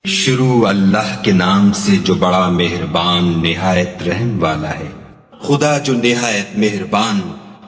شروع اللہ کے نام سے جو بڑا مہربان نہایت رحم والا ہے۔ خدا جو نہایت مہربان،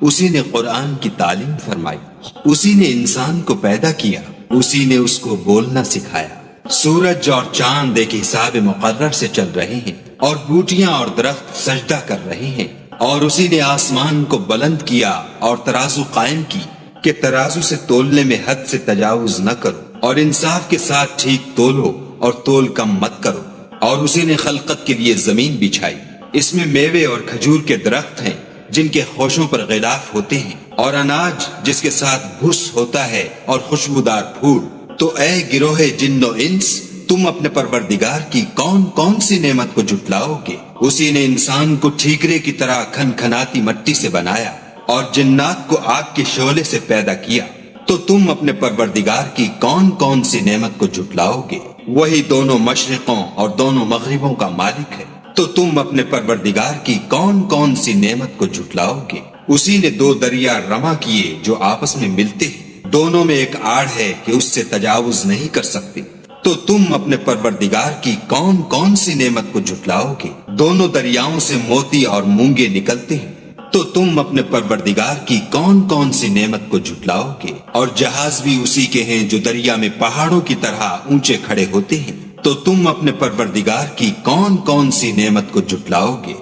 اسی نے قرآن کی تعلیم فرمائی، اسی نے انسان کو پیدا کیا، اسی نے اس کو بولنا سکھایا۔ سورج اور چاند ایک حساب مقرر سے چل رہے ہیں، اور بوٹیاں اور درخت سجدہ کر رہے ہیں، اور اسی نے آسمان کو بلند کیا اور ترازو قائم کی کہ ترازو سے تولنے میں حد سے تجاوز نہ کرو، اور انصاف کے ساتھ ٹھیک تولو اور تول کم مت کرو۔ اور اسی نے خلقت کے لیے زمین بچھائی، اس میں میوے اور کھجور کے درخت ہیں جن کے خوشوں پر غلاف ہوتے ہیں، اور اناج جس کے ساتھ بھس ہوتا ہے اور خوشبودار پھول۔ تو اے گروہ جن و انس، تم اپنے پروردگار کی کون کون سی نعمت کو جھٹلاؤ گے؟ اسی نے انسان کو ٹھیکرے کی طرح کھنکھناتی مٹی سے بنایا اور جنات کو آگ کے شعلے سے پیدا کیا۔ تو تم اپنے پروردگار کی کون کون سی نعمت کو جھٹلاؤ گے؟ وہی دونوں مشرقوں اور دونوں مغربوں کا مالک ہے۔ تو تم اپنے پروردگار کی کون کون سی نعمت کو جھٹلاؤ گے؟ اسی نے دو دریا رواں کیے جو آپس میں ملتے ہیں، دونوں میں ایک آڑ ہے کہ اس سے تجاوز نہیں کر سکتے۔ تو تم اپنے پروردگار کی کون کون سی نعمت کو جھٹلاؤ گے؟ دونوں دریاؤں سے موتی اور مونگے نکلتے ہیں۔ تو تم اپنے پروردگار کی کون کون سی نعمت کو جھٹلاؤ گے؟ اور جہاز بھی اسی کے ہیں جو دریا میں پہاڑوں کی طرح اونچے کھڑے ہوتے ہیں۔ تو تم اپنے پروردگار کی کون کون سی نعمت کو جھٹلاؤ گے؟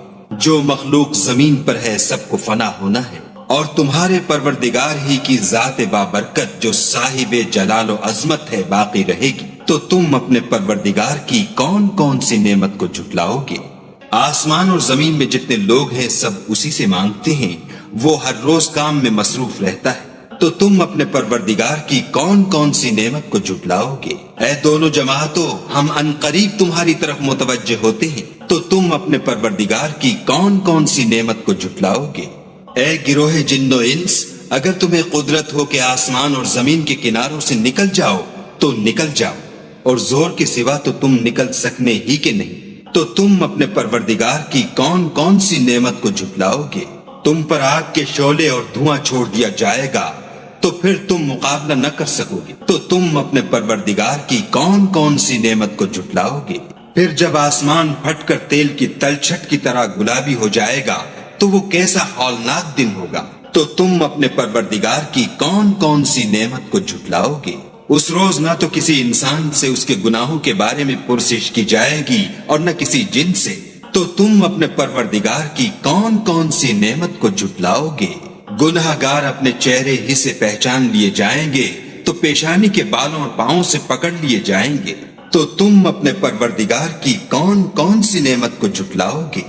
جو مخلوق زمین پر ہے سب کو فنا ہونا ہے، اور تمہارے پروردگار ہی کی ذات بابرکت جو صاحب جلال و عظمت ہے باقی رہے گی۔ تو تم اپنے پروردگار کی کون کون سی نعمت کو جھٹلاؤ گے؟ آسمان اور زمین میں جتنے لوگ ہیں سب اسی سے مانگتے ہیں، وہ ہر روز کام میں مصروف رہتا ہے۔ تو تم اپنے پروردگار کی کون کون سی نعمت کو جھٹلاؤ گے؟ اے دونوں جماعتوں، ہم ان قریب تمہاری طرف متوجہ ہوتے ہیں۔ تو تم اپنے پروردگار کی کون کون سی نعمت کو جھٹلاؤ گے؟ اے گروہ جن و انس، اگر تمہیں قدرت ہو کہ آسمان اور زمین کے کناروں سے نکل جاؤ تو نکل جاؤ، اور زور کے سوا تو تم نکل سکنے ہی کے نہیں۔ تو تم اپنے پروردگار کی کون کون سی نعمت کو جھٹلاؤ گے؟ تم پر آگ کے شعلے اور دھواں چھوڑ دیا جائے گا تو پھر تم مقابلہ نہ کر سکو گے۔ تو تم اپنے پروردگار کی کون کون سی نعمت کو جھٹلاؤ گے؟ پھر جب آسمان پھٹ کر تیل کی تلچھٹ کی طرح گلابی ہو جائے گا تو وہ کیسا ہولناک دن ہوگا۔ تو تم اپنے پروردگار کی کون کون سی نعمت کو جھٹلاؤ گے؟ اس روز نہ تو کسی انسان سے اس کے گناہوں کے بارے میں پرسش کی جائے گی اور نہ کسی جن سے۔ تو تم اپنے پروردگار کی کون کون سی نعمت کو جھٹلاؤ گے؟ گناہ گار اپنے چہرے ہی سے پہچان لیے جائیں گے تو پیشانی کے بالوں اور پاؤں سے پکڑ لیے جائیں گے۔ تو تم اپنے پروردگار کی کون کون سی نعمت کو جھٹلاؤ گے؟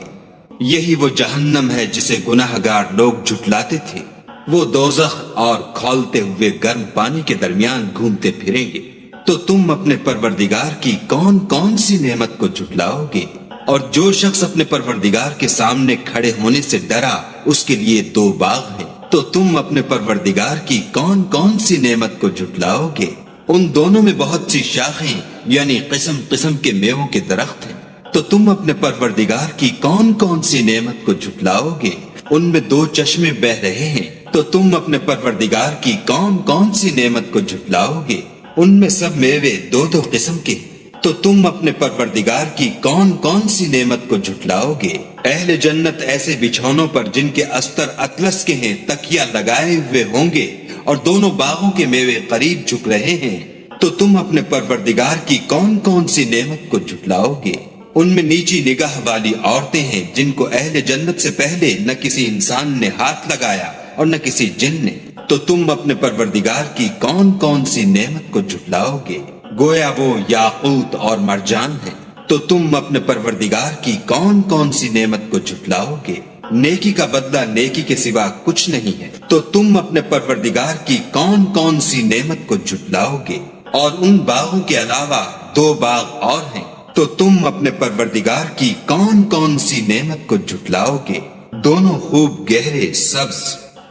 یہی وہ جہنم ہے جسے گناہ گار لوگ جھٹلاتے تھے، وہ دوزخ اور کھولتے ہوئے گرم پانی کے درمیان گھومتے پھریں گے۔ تو تم اپنے پروردگار کی کون کون سی نعمت کو جھٹلاؤ گے؟ اور جو شخص اپنے پروردگار کے سامنے کھڑے ہونے سے ڈرا اس کے لیے دو باغ ہیں۔ تو تم اپنے پروردگار کی کون کون سی نعمت کو جھٹلاؤ گے؟ ان دونوں میں بہت سی شاخیں یعنی قسم قسم کے میووں کے درخت ہیں۔ تو تم اپنے پروردگار کی کون کون سی نعمت کو جھٹلاؤ گے؟ ان میں دو چشمے بہ رہے ہیں۔ تو تم اپنے پروردگار کی کون کون سی نعمت کو جھٹلاؤ گے؟ ان میں سب میوے دو دو قسم کے۔ تو تم اپنے پروردگار کی کون کون سی نعمت کو جھٹلاؤ گے؟ اہل جنت ایسے بچھونوں پر جن کے استر اطلس کے ہیں تکیہ لگائے ہوئے ہوں گے، اور دونوں باغوں کے میوے قریب جھک رہے ہیں۔ تو تم اپنے پروردگار کی کون کون سی نعمت کو جھٹلاؤ گے؟ ان میں نیچی نگاہ والی عورتیں ہیں جن کو اہل جنت سے پہلے نہ کسی انسان نے ہاتھ لگایا اور نہ کسی جن نے۔ تو تم اپنے پروردگار کی کون کون سی نعمت کو جھٹلاؤ گے؟ گویا وہ یاقوت اور مرجان ہے۔ تو تم اپنے پروردگار کی کون کون سی نعمت کو جھٹلاؤ گے؟ نیکی کا بدلہ نیکی کے سوا کچھ نہیں ہے۔ تو تم اپنے پروردگار کی کون کون سی نعمت کو جھٹلاؤ گے؟ اور ان باغوں کے علاوہ دو باغ اور ہیں۔ تو تم اپنے پروردگار کی کون کون سی نعمت کو جھٹلاؤ گے؟ دونوں خوب گہرے سبز۔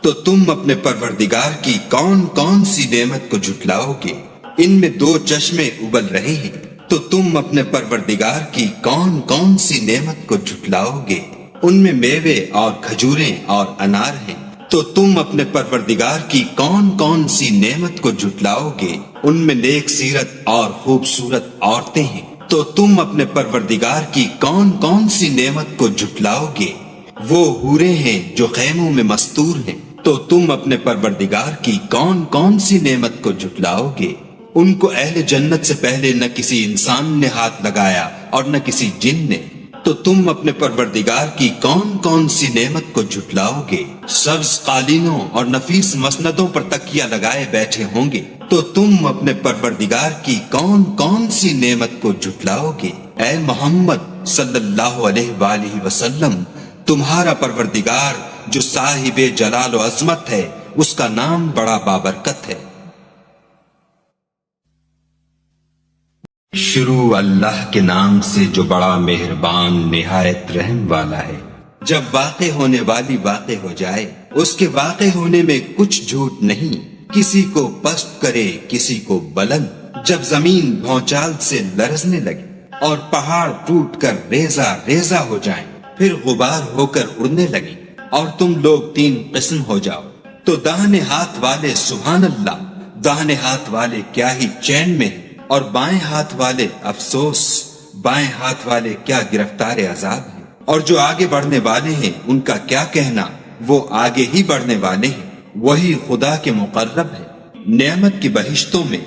تو تم اپنے پروردگار کی کون کون سی نعمت کو جھٹلاؤ گے؟ ان میں دو چشمے ابل رہے ہیں۔ تو تم اپنے پروردگار کی کون کون سی نعمت کو جھٹلاؤ گے؟ ان میں میوے اور کھجوریں اور انار ہیں۔ تو تم اپنے پروردگار کی کون کون سی نعمت کو جھٹلاؤ گے؟ ان میں نیک سیرت اور خوبصورت عورتیں ہیں۔ تو تم اپنے پروردگار کی کون کون سی نعمت کو جھٹلاؤ گے؟ وہ حوریں ہیں جو خیموں میں مستور ہیں، تو تم اپنے پروردگار کی کون کون سی نعمت کو جھٹلاؤ گے؟ ان کو اہل جنت سے پہلے نہ کسی انسان نے ہاتھ لگایا اور نہ کسی جن نے، تو تم اپنے پروردگار کی کون کون سی نعمت کو جھٹلاؤ گے؟ سبز قالینوں اور نفیس مسندوں پر تکیہ لگائے بیٹھے ہوں گے، تو تم اپنے پروردگار کی کون کون سی نعمت کو جھٹلاؤ گے؟ اے محمد صلی اللہ علیہ وآلہ وسلم، تمہارا پروردگار جو صاحب جلال و عظمت ہے، اس کا نام بڑا بابرکت ہے۔ شروع اللہ کے نام سے جو بڑا مہربان نہایت رحم والا ہے۔ جب واقع ہونے والی واقع ہو جائے، اس کے واقع ہونے میں کچھ جھوٹ نہیں، کسی کو پست کرے کسی کو بلند۔ جب زمین بھونچال سے لرزنے لگے اور پہاڑ ٹوٹ کر ریزہ ریزہ ہو جائیں، پھر غبار ہو کر اڑنے لگے اور تم لوگ تین قسم ہو جاؤ، تو داہنے ہاتھ والے سبحان اللہ، داہنے ہاتھ والے کیا ہی چین میں ہیں، اور بائیں ہاتھ والے افسوس، بائیں ہاتھ والے کیا گرفتار عذاب ہیں۔ اور جو آگے بڑھنے والے ہیں ان کا کیا کہنا، وہ آگے ہی بڑھنے والے ہیں، وہی خدا کے مقرب ہے۔ نعمت کی بہشتوں میں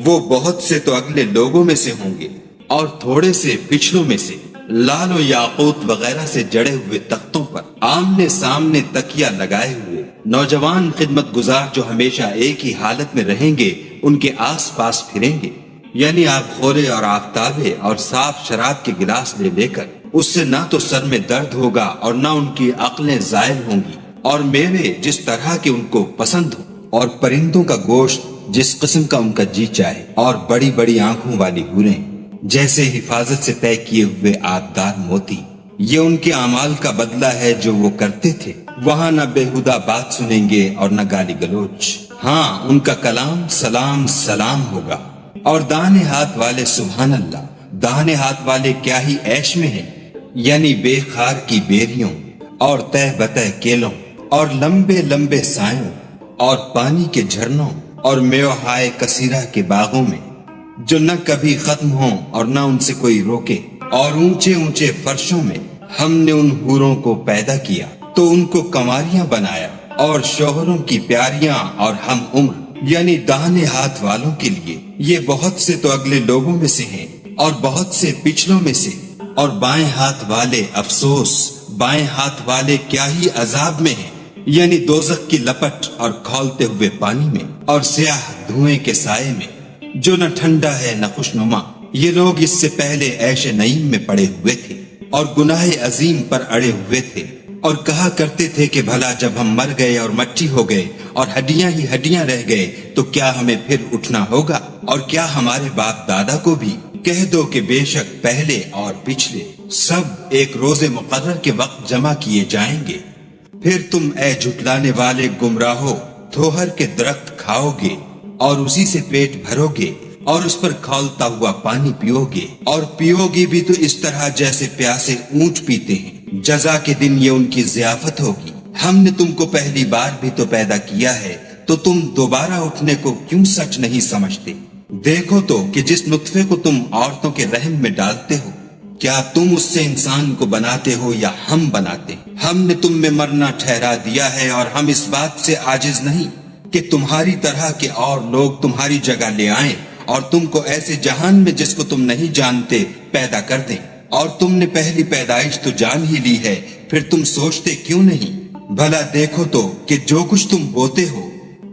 وہ بہت سے تو اگلے لوگوں میں سے ہوں گے اور تھوڑے سے پچھلوں میں سے، لال و یاقوت وغیرہ سے جڑے ہوئے تختوں پر آمنے سامنے تکیہ لگائے ہوئے نوجوان خدمت گزار جو ہمیشہ ایک ہی حالت میں رہیں گے، ان کے آس پاس پھریں گے، یعنی آپ خورے اور آفتابے اور صاف شراب کے گلاس لے لے کر، اس سے نہ تو سر میں درد ہوگا اور نہ ان کی عقلیں زائل ہوں گی، اور میوے جس طرح کے ان کو پسند ہو، اور پرندوں کا گوشت جس قسم کا ان کا جی چاہے، اور بڑی بڑی آنکھوں والی حوریں جیسے حفاظت سے طے کیے ہوئے آبدار موتی۔ یہ ان کے اعمال کا بدلہ ہے جو وہ کرتے تھے۔ وہاں نہ بےہودہ بات سنیں گے اور نہ گالی گلوچ، ہاں ان کا کلام سلام سلام ہوگا۔ اور داہنے ہاتھ والے سبحان اللہ، داہنے ہاتھ والے کیا ہی عیش میں ہیں، یعنی بے خار کی بیریوں اور تہ بتہ کیلوں اور لمبے لمبے سایوں اور پانی کے جھرنوں اور میوہائے کثیرہ کے باغوں میں، جو نہ کبھی ختم ہوں اور نہ ان سے کوئی روکے، اور اونچے اونچے فرشوں میں ہم نے ان حوروں کو پیدا کیا تو ان کو کنواریاں بنایا، اور شوہروں کی پیاریاں اور ہم عمر، یعنی داہنے ہاتھ والوں کے لیے یہ بہت سے تو اگلے لوگوں میں سے ہیں اور بہت سے پچھلوں میں سے، اور بائیں ہاتھ والے افسوس، بائیں ہاتھ والے کیا ہی عذاب میں ہیں، یعنی دوزخ کی لپٹ اور کھولتے ہوئے پانی میں اور سیاہ دھوئیں کے سائے میں، جو نہ ٹھنڈا ہے نہ خوشنما۔ یہ لوگ اس سے پہلے عیش نعیم میں پڑے ہوئے تھے اور گناہ عظیم پر اڑے ہوئے تھے، اور کہا کرتے تھے کہ بھلا جب ہم مر گئے اور مٹی ہو گئے اور ہڈیاں ہی ہڈیاں رہ گئے تو کیا ہمیں پھر اٹھنا ہوگا؟ اور کیا ہمارے باپ دادا کو بھی؟ کہہ دو کہ بے شک پہلے اور پچھلے سب ایک روز مقرر کے وقت جمع کیے جائیں گے۔ پھر تم اے جھٹلانے والے گمراہو تھوہر کے درخت کھاؤ گے اور اسی سے پیٹ بھرو گے اور اس پر کھولتا ہوا پانی پیو گے، اور پیو گے بھی تو اس طرح جیسے پیاسے اونٹ پیتے ہیں۔ جزا کے دن یہ ان کی ضیافت ہوگی۔ ہم نے تم کو پہلی بار بھی تو پیدا کیا ہے، تو تم دوبارہ اٹھنے کو کیوں سچ نہیں سمجھتے؟ دیکھو تو کہ جس نطفے کو تم عورتوں کے رحم میں ڈالتے ہو، کیا تم اس سے انسان کو بناتے ہو یا ہم بناتے؟ ہم نے تم میں مرنا ٹھہرا دیا ہے، اور ہم اس بات سے عاجز نہیں کہ تمہاری طرح کے اور لوگ تمہاری جگہ لے آئیں اور تم کو ایسے جہان میں جس کو تم نہیں جانتے پیدا کر دیں۔ اور تم نے پہلی پیدائش تو جان ہی لی ہے، پھر تم سوچتے کیوں نہیں؟ بھلا دیکھو تو کہ جو کچھ تم بوتے ہو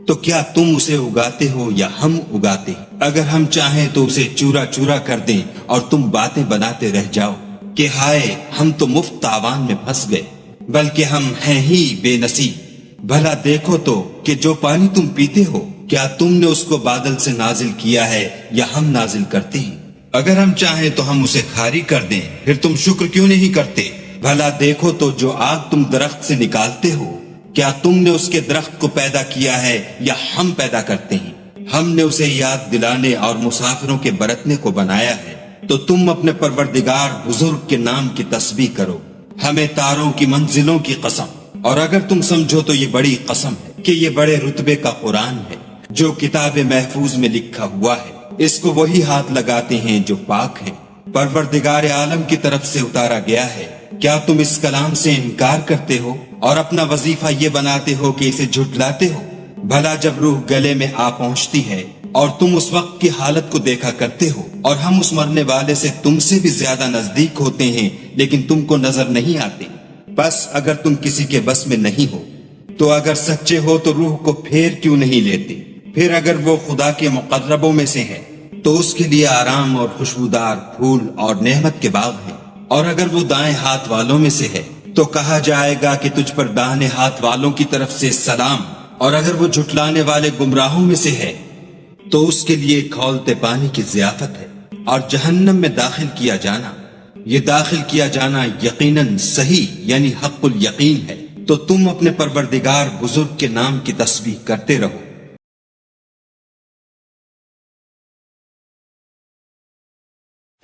تو کیا تم اسے اگاتے ہو یا ہم اگاتے؟ اگر ہم چاہیں تو اسے چورا چورا کر دیں اور تم باتیں بناتے رہ جاؤ کہ ہائے ہم تو مفت تاوان میں پھنس گئے، بلکہ ہم ہیں ہی بے نصیب۔ بھلا دیکھو تو کہ جو پانی تم پیتے ہو کیا تم نے اس کو بادل سے نازل کیا ہے یا ہم نازل کرتے ہیں؟ اگر ہم چاہیں تو ہم اسے کھاری کر دیں، پھر تم شکر کیوں نہیں کرتے؟ بھلا دیکھو تو جو آگ تم درخت سے نکالتے ہو کیا تم نے اس کے درخت کو پیدا کیا ہے یا ہم پیدا کرتے ہیں؟ ہم نے اسے یاد دلانے اور مسافروں کے برتنے کو بنایا ہے، تو تم اپنے پروردگار بزرگ کے نام کی تسبیح کرو۔ ہمیں تاروں کی منزلوں کی قسم، اور اگر تم سمجھو تو یہ بڑی قسم ہے کہ یہ بڑے رتبے کا قرآن ہے جو کتاب محفوظ میں لکھا ہوا ہے، اس کو وہی ہاتھ لگاتے ہیں جو پاک ہیں، پروردگار عالم کی طرف سے اتارا گیا ہے۔ کیا تم اس کلام سے انکار کرتے ہو اور اپنا وظیفہ یہ بناتے ہو کہ اسے جھٹلاتے ہو؟ بھلا جب روح گلے میں آ پہنچتی ہے اور تم اس وقت کی حالت کو دیکھا کرتے ہو اور ہم اس مرنے والے سے تم سے بھی زیادہ نزدیک ہوتے ہیں لیکن تم کو نظر نہیں آتے۔ بس اگر تم کسی کے بس میں نہیں ہو تو اگر سچے ہو تو روح کو پھیر کیوں نہیں لیتے؟ پھر اگر وہ خدا کے مقربوں میں سے ہے تو اس کے لیے آرام اور خوشبودار پھول اور نعمت کے باغ ہیں، اور اگر وہ دائیں ہاتھ والوں میں سے ہے تو کہا جائے گا کہ تجھ پر داہنے ہاتھ والوں کی طرف سے سلام، اور اگر وہ جھٹلانے والے گمراہوں میں سے ہے تو اس کے لیے کھولتے پانی کی ضیافت ہے، اور جہنم میں داخل کیا جانا، یہ داخل کیا جانا یقیناً صحیح یعنی حق الیقین ہے۔ تو تم اپنے پروردگار بزرگ کے نام کی تسبیح کرتے رہو۔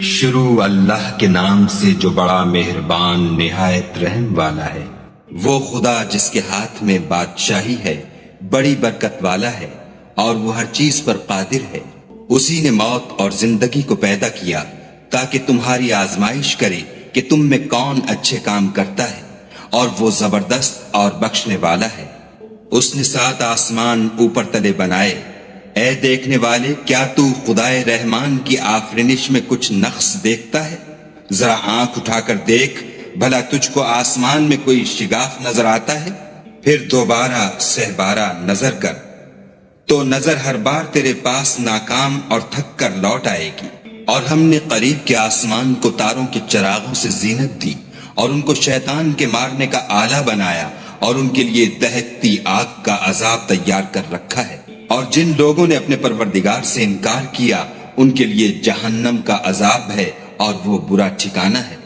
شروع اللہ کے نام سے جو بڑا مہربان نہایت رحم والا ہے۔ وہ خدا جس کے ہاتھ میں بادشاہی ہے، بڑی برکت والا ہے، اور وہ ہر چیز پر قادر ہے۔ اسی نے موت اور زندگی کو پیدا کیا تاکہ تمہاری آزمائش کرے کہ تم میں کون اچھے کام کرتا ہے، اور وہ زبردست اور بخشنے والا ہے۔ اس نے 7 آسمان اوپر تلے بنائے۔ اے دیکھنے والے، کیا تو خدائے رحمان کی آفرینش میں کچھ نقص دیکھتا ہے؟ ذرا آنکھ اٹھا کر دیکھ، بھلا تجھ کو آسمان میں کوئی شگاف نظر آتا ہے؟ پھر دوبارہ سہبارہ نظر کر تو نظر ہر بار تیرے پاس ناکام اور تھک کر لوٹ آئے گی۔ اور ہم نے قریب کے آسمان کو تاروں کے چراغوں سے زینت دی، اور ان کو شیطان کے مارنے کا آلہ بنایا، اور ان کے لیے دہکتی آگ کا عذاب تیار کر رکھا ہے۔ اور جن لوگوں نے اپنے پروردگار سے انکار کیا ان کے لیے جہنم کا عذاب ہے، اور وہ برا ٹھکانہ ہے۔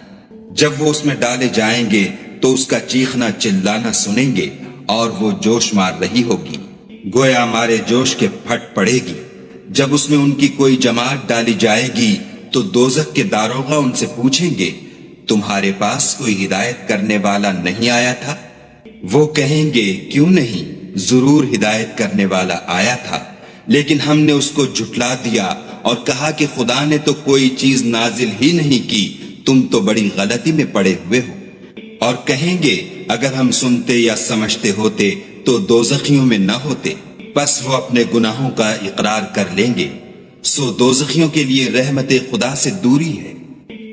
جب وہ اس میں ڈالے جائیں گے تو اس کا چیخنا چلانا سنیں گے، اور وہ جوش مار رہی ہوگی، گویا مارے جوش کے پھٹ پڑے گی۔ جب اس میں ان کی کوئی جماعت ڈالی جائے گی تو دوزخ کے داروغہ ان سے پوچھیں گے، تمہارے پاس کوئی ہدایت کرنے والا نہیں آیا تھا؟ وہ کہیں گے، کیوں نہیں، ضرور ہدایت کرنے والا آیا تھا، لیکن ہم نے اس کو جھٹلا دیا اور کہا کہ خدا نے تو کوئی چیز نازل ہی نہیں کی، تم تو بڑی غلطی میں پڑے ہوئے ہو۔ اور کہیں گے، اگر ہم سنتے یا سمجھتے ہوتے تو دوزخیوں میں نہ ہوتے۔ پس وہ اپنے گناہوں کا اقرار کر لیں گے، سو دوزخیوں کے لیے رحمت خدا سے دوری ہے۔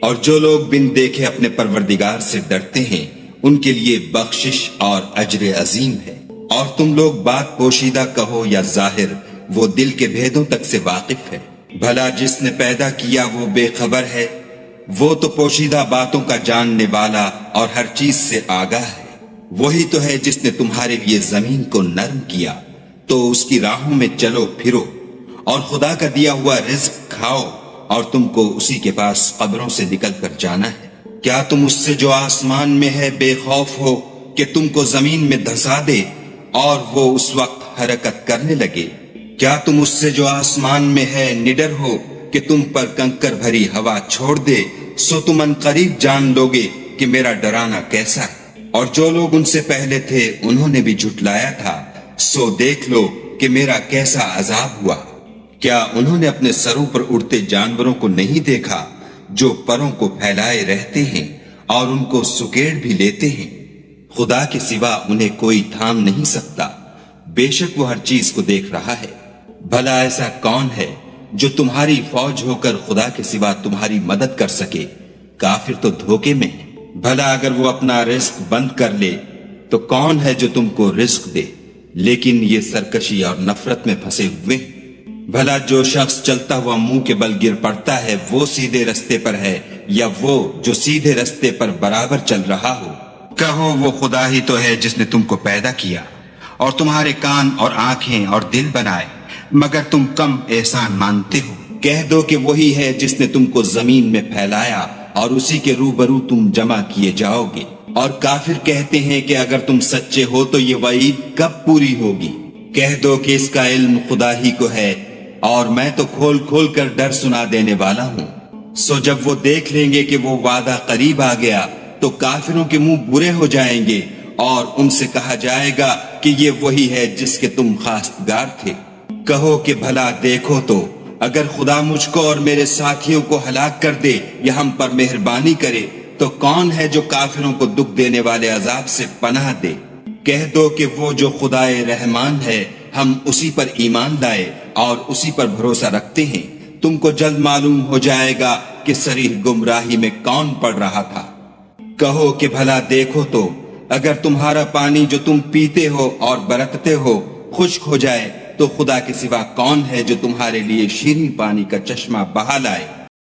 اور جو لوگ بن دیکھے اپنے پروردگار سے ڈرتے ہیں ان کے لیے بخشش اور اجر عظیم ہے۔ اور تم لوگ بات پوشیدہ کہو یا ظاہر، وہ دل کے بھیدوں تک سے واقف ہے۔ بھلا جس نے پیدا کیا وہ بے خبر ہے؟ وہ تو پوشیدہ باتوں کا جاننے والا اور ہر چیز سے آگاہ ہے۔ وہی تو ہے جس نے تمہارے لیے زمین کو نرم کیا تو اس کی راہوں میں چلو پھرو، اور خدا کا دیا ہوا رزق کھاؤ، اور تم کو اسی کے پاس قبروں سے نکل کر جانا ہے۔ کیا تم اس سے جو آسمان میں ہے بے خوف ہو کہ تم کو زمین میں دھسا دے اور وہ اس وقت حرکت کرنے لگے؟ کیا تم اس سے جو آسمان میں ہے نڈر ہو کہ تم پر کنکر بھری ہوا چھوڑ دے؟ سو تم ان قریب جان لوگے کہ میرا ڈرانا کیسا ہے۔ اور جو لوگ ان سے پہلے تھے انہوں نے بھی جھٹلایا تھا، سو دیکھ لو کہ میرا کیسا عذاب ہوا۔ کیا انہوں نے اپنے سروں پر اڑتے جانوروں کو نہیں دیکھا جو پروں کو پھیلائے رہتے ہیں اور ان کو سکیڑ بھی لیتے ہیں؟ خدا کے سوا انہیں کوئی تھام نہیں سکتا، بے شک وہ ہر چیز کو دیکھ رہا ہے۔ بھلا ایسا کون ہے جو تمہاری فوج ہو کر خدا کے سوا تمہاری مدد کر سکے؟ کافر تو دھوکے میں ہے۔ بھلا اگر وہ اپنا رزق بند کر لے تو کون ہے جو تم کو رزق دے؟ لیکن یہ سرکشی اور نفرت میں پھنسے ہوئے ہیں۔ بھلا جو شخص چلتا ہوا منہ کے بل گر پڑتا ہے وہ سیدھے رستے پر ہے یا وہ جو سیدھے رستے پر برابر چل رہا ہو؟ کہو وہ خدا ہی تو ہے جس نے تم کو پیدا کیا اور تمہارے کان اور آنکھیں اور دل بنائے، مگر تم کم احسان مانتے ہو۔ کہہ دو کہ وہی ہے جس نے تم کو زمین میں پھیلایا اور اسی کے روبرو تم جمع کیے جاؤ گے۔ اور کافر کہتے ہیں کہ اگر تم سچے ہو تو یہ وعید کب پوری ہوگی؟ کہہ دو کہ اس کا علم خدا ہی کو ہے اور میں تو کھول کھول کر ڈر سنا دینے والا ہوں۔ سو جب وہ دیکھ لیں گے کہ وہ وعدہ قریب آ گیا تو کافروں کے منہ برے ہو جائیں گے اور ان سے کہا جائے گا کہ یہ وہی ہے جس کے تم خواستگار تھے۔ کہو کہ بھلا دیکھو تو اگر خدا مجھ کو اور میرے ساتھیوں کو ہلاک کر دے یا ہم پر مہربانی کرے تو کون ہے جو کافروں کو دکھ دینے والے عذاب سے پناہ دے؟ کہہ دو کہ وہ جو خدائے رحمان ہے ہم اسی پر ایمان لائے اور اسی پر بھروسہ رکھتے ہیں۔ تم کو جلد معلوم ہو جائے گا کہ صریح گمراہی میں کون پڑ رہا تھا۔ کہو کہ بھلا دیکھو تو اگر تمہارا پانی جو تم پیتے ہو اور برتتے ہو خشک ہو جائے تو خدا کے سوا کون ہے جو تمہارے لیے شیریں پانی کا چشمہ بہا لائے؟